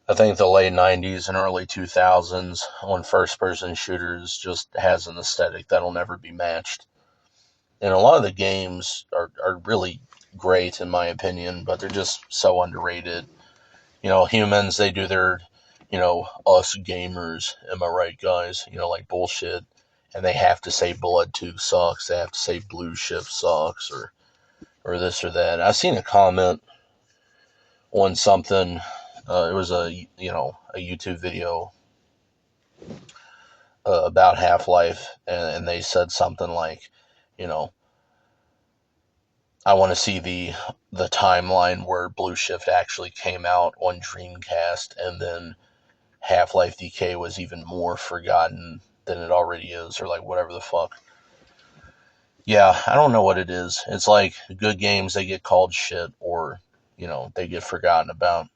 I think the late 90s and early 2000s on first person shooters just has an aesthetic that'll never be matched. And a lot of the games are really great in my opinion, but they're just so underrated. Humans, they do their, us gamers, am I right, guys? Like bullshit. And they have to say Blood 2 sucks, they have to say Blue Shift sucks, or this or that. I seen a comment on something. It was a YouTube video about Half Life, and they said something like, you know, I want to see the timeline where Blue Shift actually came out on Dreamcast, and then Half Life DK was even more forgotten than it already is, or like whatever the fuck. Yeah, I don't know what it is. It's like good games, they get called shit, or they get forgotten about.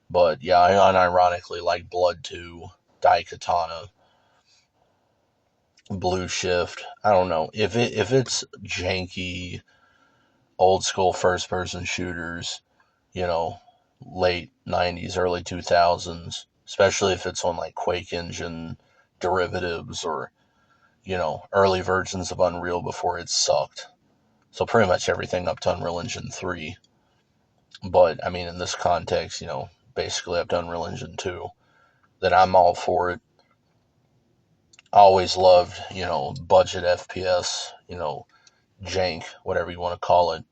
But yeah, I unironically like Blood 2, Daikatana, Blue Shift. I don't know if it's janky, old school first person shooters, you know, late '90s, early 2000s, especially if it's on like Quake Engine derivatives or early versions of Unreal before it sucked. So pretty much everything up to Unreal Engine 3. But I mean, in this context, basically up to Unreal Engine 2, that I'm all for it. I always loved, budget FPS, jank, whatever you want to call it.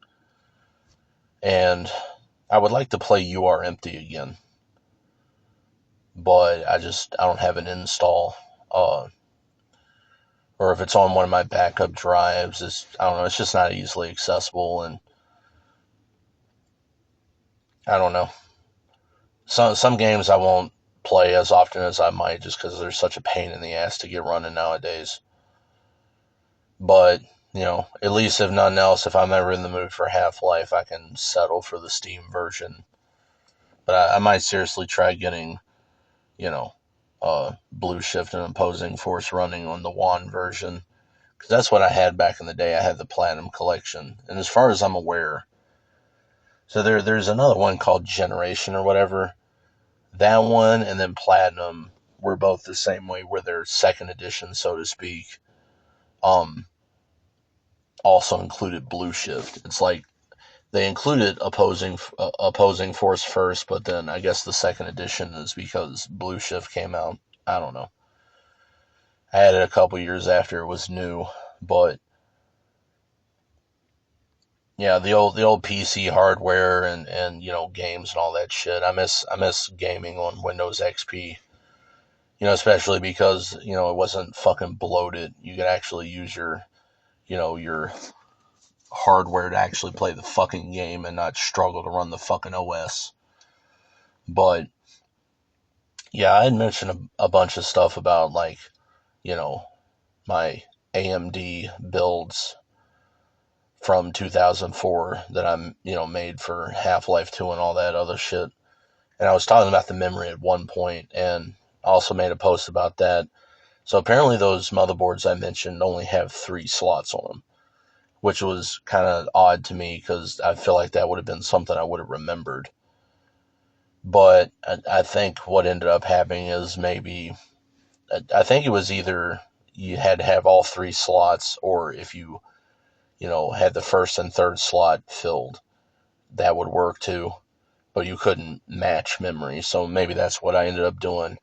And I would like to play You Are Empty again, but I don't have an install. Or if it's on one of my backup drives, I don't know, it's just not easily accessible, and I don't know. Some games I won't play as often as I might just because they're such a pain in the ass to get running nowadays. But at least if nothing else, if I'm ever in the mood for Half Life, I can settle for the Steam version. But I might seriously try getting, you know, Blue Shift and Opposing Force running on the One version. Because that's what I had back in the day. I had the Platinum Collection. And as far as I'm aware, so there's another one called Generation or whatever. That one and then Platinum were both the same way, where they're second edition, so to speak. Um, Also included Blue Shift. It's like they included opposing force first, but then I guess the second edition is because Blue Shift came out. I don't know. I had it a couple years after it was new, but yeah, the old PC hardware and games and all that shit. I miss gaming on Windows XP. Especially because it wasn't fucking bloated. You could actually use your hardware to actually play the fucking game and not struggle to run the fucking OS. But yeah, I had mentioned a bunch of stuff about like you know my AMD builds from 2004 that I'm made for Half-Life 2 and all that other shit. And I was talking about the memory at one point, and I also made a post about that. So apparently those motherboards I mentioned only have 3 slots on them, which was kind of odd to me because I feel like that would have been something I would have remembered. But I think what ended up happening is maybe I think it was either you had to have all 3 slots, or if you had the first and third slot filled, that would work too. But you couldn't match memory, so maybe that's what I ended up doing.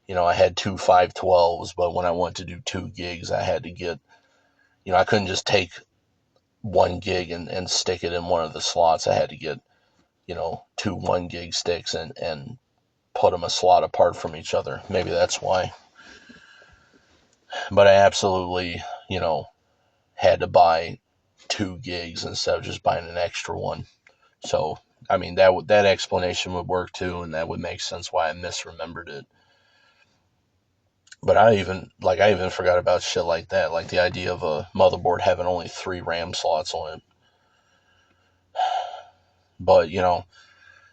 I had two 512s, but when I wanted to do 2 gigs, I had to get, I couldn't just take 1 gig and stick it in one of the slots. I had to get, two 1 gig sticks and put them a slot apart from each other. Maybe that's why. But I absolutely, had to buy 2 gigs instead of just buying an extra one. So, I mean, that explanation would work too, and that would make sense why I misremembered it. But I even forgot about shit like that, like the idea of a motherboard having only 3 RAM slots on it. But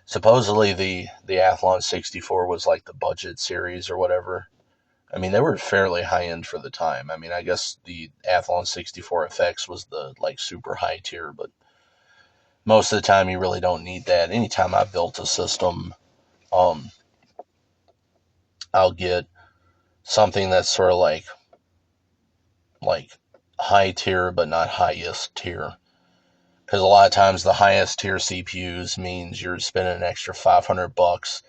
supposedly the Athlon 64 was like the budget series or whatever. I mean, they were fairly high end for the time. I mean, I guess the Athlon 64 FX was the like super high tier, but most of the time you really don't need that. Anytime I built a system, um, I'll get something that's sort of like high tier but not highest tier. Because a lot of times the highest tier CPUs means you're spending an extra $500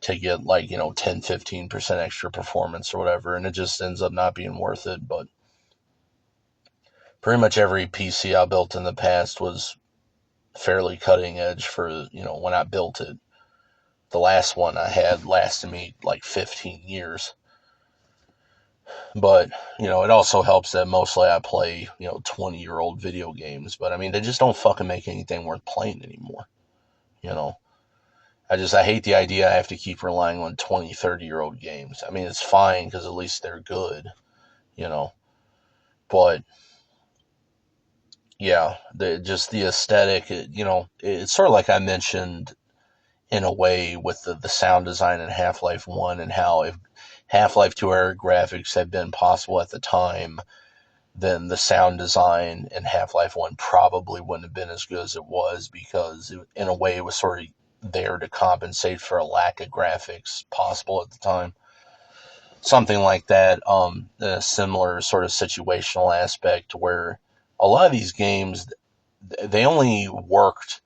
to get like, 10-15% extra performance or whatever, and it just ends up not being worth it. But pretty much every PC I built in the past was fairly cutting edge for, when I built it. The last one I had lasted me like 15 years. But, it also helps that mostly I play, 20-year-old video games. But I mean, they just don't fucking make anything worth playing anymore. You know, I hate the idea I have to keep relying on 20, 30-year-old games. I mean, it's fine because at least they're good, you know. But yeah, just the aesthetic, it's sort of like I mentioned in a way with the sound design in Half-Life 1 and how if Half-Life 2 era graphics had been possible at the time, then the sound design in Half-Life 1 probably wouldn't have been as good as it was because in a way it was sort of there to compensate for a lack of graphics possible at the time. Something like that, a similar sort of situational aspect where a lot of these games, they only worked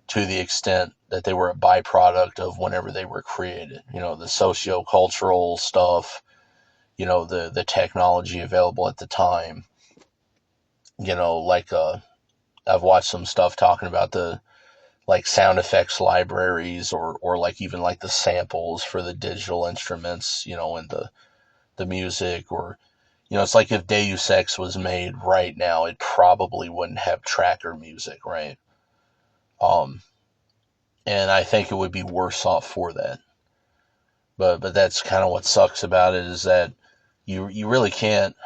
to the extent that they were a byproduct of whenever they were created. The socio-cultural stuff, the technology available at the time. Like I've watched some stuff talking about the like sound effects libraries or like even like the samples for the digital instruments, and the music or it's like if Deus Ex was made right now, it probably wouldn't have tracker music, right? Um, and I think it would be worse off for that. But that's kind of what sucks about it is that you really can't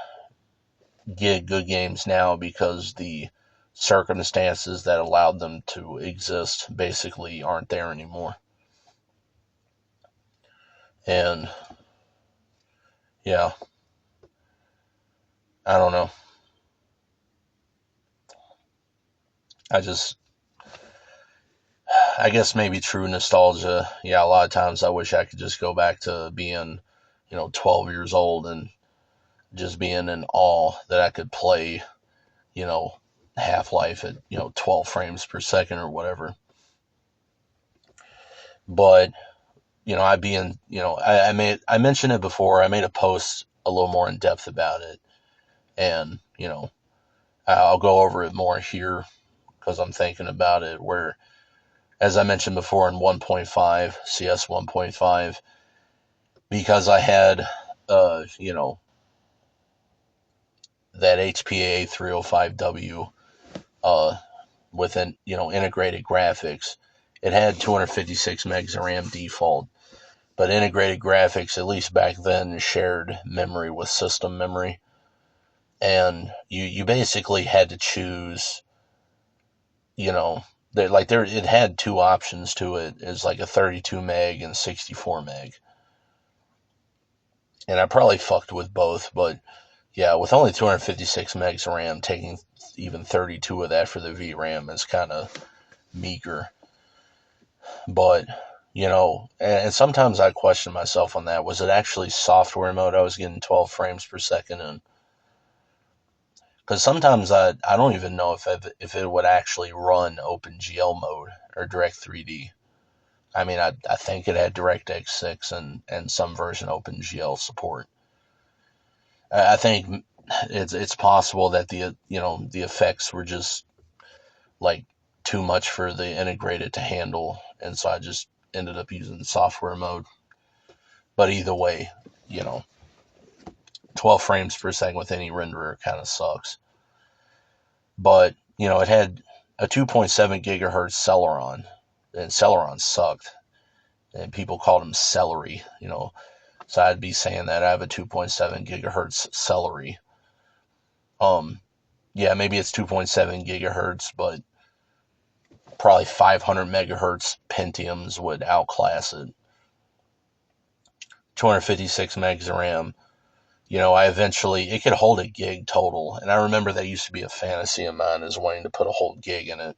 get good games now because the circumstances that allowed them to exist basically aren't there anymore. And yeah, I don't know. I just, I guess maybe true nostalgia. Yeah, a lot of times I wish I could just go back to being, 12 years old and just being in awe that I could play, you know, Half Life at, 12 frames per second or whatever. But I'd be in, I mentioned it before. I made a post a little more in depth about it, and I'll go over it more here because I'm thinking about it. Where, as I mentioned before, in 1.5 CS 1.5, because I had, that HPA 305W uh, with an integrated graphics. It had 256 megs of RAM default, but integrated graphics, at least back then, shared memory with system memory, and you basically had to choose. You know, there it had two options to it. It's like a 32 meg and 64 meg, and I probably fucked with both, but yeah, with only 256 megs of RAM, taking even 32 of that for the VRAM is kind of meager. But and sometimes I question myself on that. Was it actually software mode I was getting 12 frames per second in? Because sometimes I don't even know if it would actually run OpenGL mode or Direct 3D. I mean, I think it had DirectX 6 and some version of OpenGL support. I think it's possible that the effects were just like too much for the integrated to handle, and so I just ended up using software mode. But either way, you know, 12 frames per second with any renderer kind of sucks. But it had a 2.7 gigahertz Celeron, and Celeron sucked, and people called him celery. So I'd be saying that I have a 2.7 gigahertz celery. Yeah, maybe it's 2.7 gigahertz, but probably 500 megahertz Pentiums would outclass it. 256 megs of RAM. I eventually, it could hold a gig total. And I remember that used to be a fantasy of mine, is wanting to put a whole gig in it.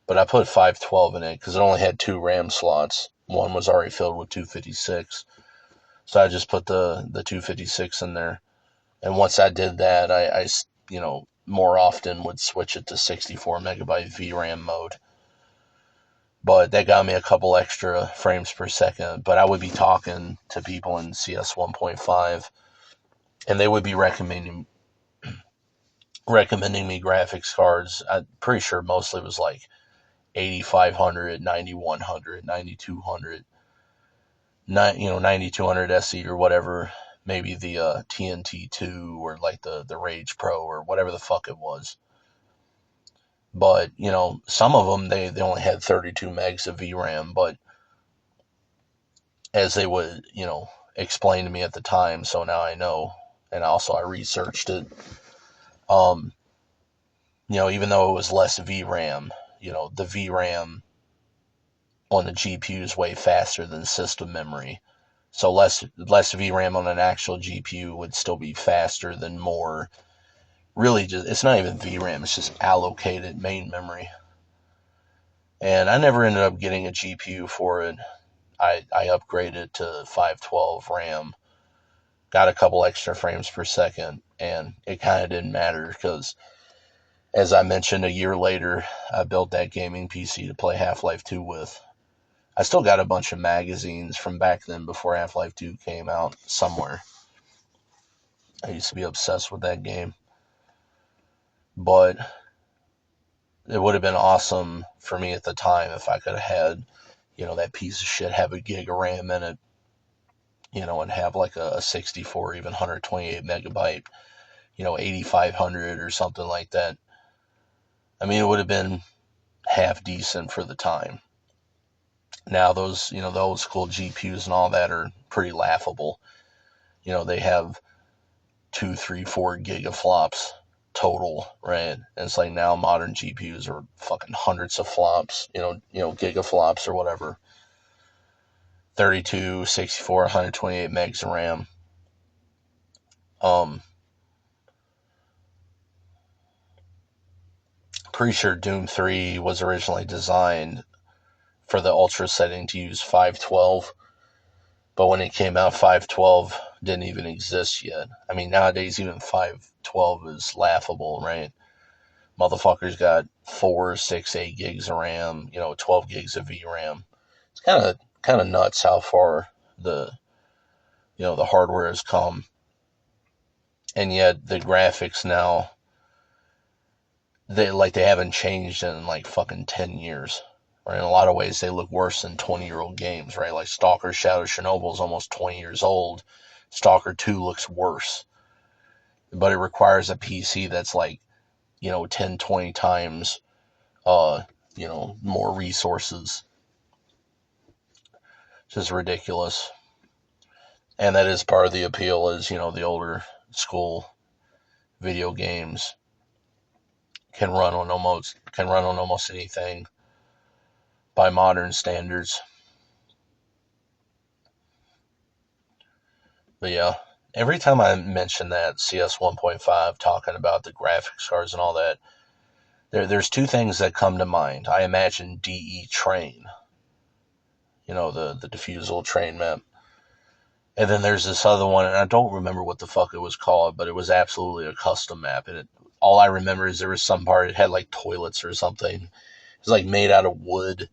But I put 512 in it because it only had two RAM slots. One was already filled with 256. So I just put the 256 in there. And once I did that, I more often would switch it to 64 megabyte VRAM mode. But that got me a couple extra frames per second. But I would be talking to people in CS 1.5, and they would be recommending me graphics cards. I'm pretty sure mostly it was like 8500, 9100, 9200, 9200 SE or whatever. Maybe the TNT2 or like the Rage Pro or whatever the fuck it was. But, some of them, they only had 32 megs of VRAM. But as they would, explain to me at the time, so now I know. And also I researched it. Um, even though it was less VRAM, the VRAM on the GPU is way faster than system memory. So less VRAM on an actual GPU would still be faster than more. Really, just it's not even VRAM; it's just allocated main memory. And I never ended up getting a GPU for it. I upgraded to 512 RAM, got a couple extra frames per second, and it kind of didn't matter because, as I mentioned, a year later, I built that gaming PC to play Half-Life 2 with. I still got a bunch of magazines from back then before Half-Life 2 came out somewhere. I used to be obsessed with that game. But it would have been awesome for me at the time if I could have had, that piece of shit have a gig of RAM in it, and have like a 64, even 128 megabyte, 8500 or something like that. I mean, it would have been half decent for the time. Now those, the old school GPUs and all that are pretty laughable. They have 2, 3, 4 gigaflops total, right? And it's like now modern GPUs are fucking hundreds of flops, gigaflops or whatever. 32, 64, 128 megs of RAM. Um, Pretty sure Doom 3 was originally designed for the ultra setting to use 512, but when it came out, 512 didn't even exist yet. I mean, nowadays even 512 is laughable, right? Motherfuckers got 4, 6, 8 gigs of RAM, 12 gigs of VRAM. It's kind of nuts how far the hardware has come, and yet the graphics now they haven't changed in like fucking 10 years. Right? In a lot of ways, they look worse than 20-year-old games, right? Like Stalker Shadow Chernobyl is almost 20 years old. Stalker 2 looks worse, but it requires a PC that's like, 10, 20 times, more resources. Just ridiculous. And that is part of the appeal is, the older school video games can run on almost anything by modern standards. But yeah, every time I mention that CS 1.5, talking about the graphics cards and all that, there's two things that come to mind. I imagine DE Train, the diffusal train map. And then there's this other one, and I don't remember what the fuck it was called, but it was absolutely a custom map. And all I remember is there was some part, it had like toilets or something. It was like made out of wood.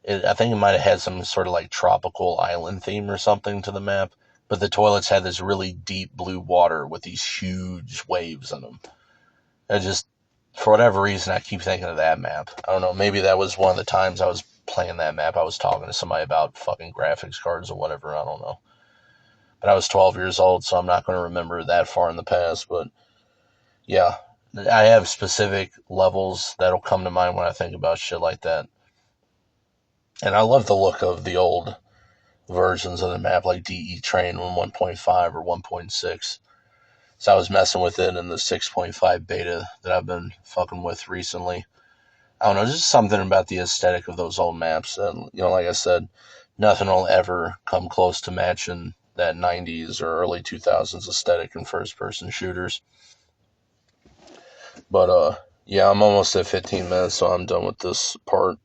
I think it might have had some sort of like tropical island theme or something to the map. But the toilets had this really deep blue water with these huge waves in them. I just, for whatever reason, I keep thinking of that map. I don't know, maybe that was one of the times I was playing that map. I was talking to somebody about fucking graphics cards or whatever. I don't know. But I was 12 years old, so I'm not going to remember that far in the past. But yeah, I have specific levels that'll come to mind when I think about shit like that. And I love the look of the old versions of the map, like DE Train on 1.5 or 1.6. So I was messing with it in the 6.5 beta that I've been fucking with recently. I don't know, just something about the aesthetic of those old maps. And, like I said, nothing will ever come close to matching that 90s or early 2000s aesthetic in first person shooters. But, yeah, I'm almost at 15 minutes, so I'm done with this part.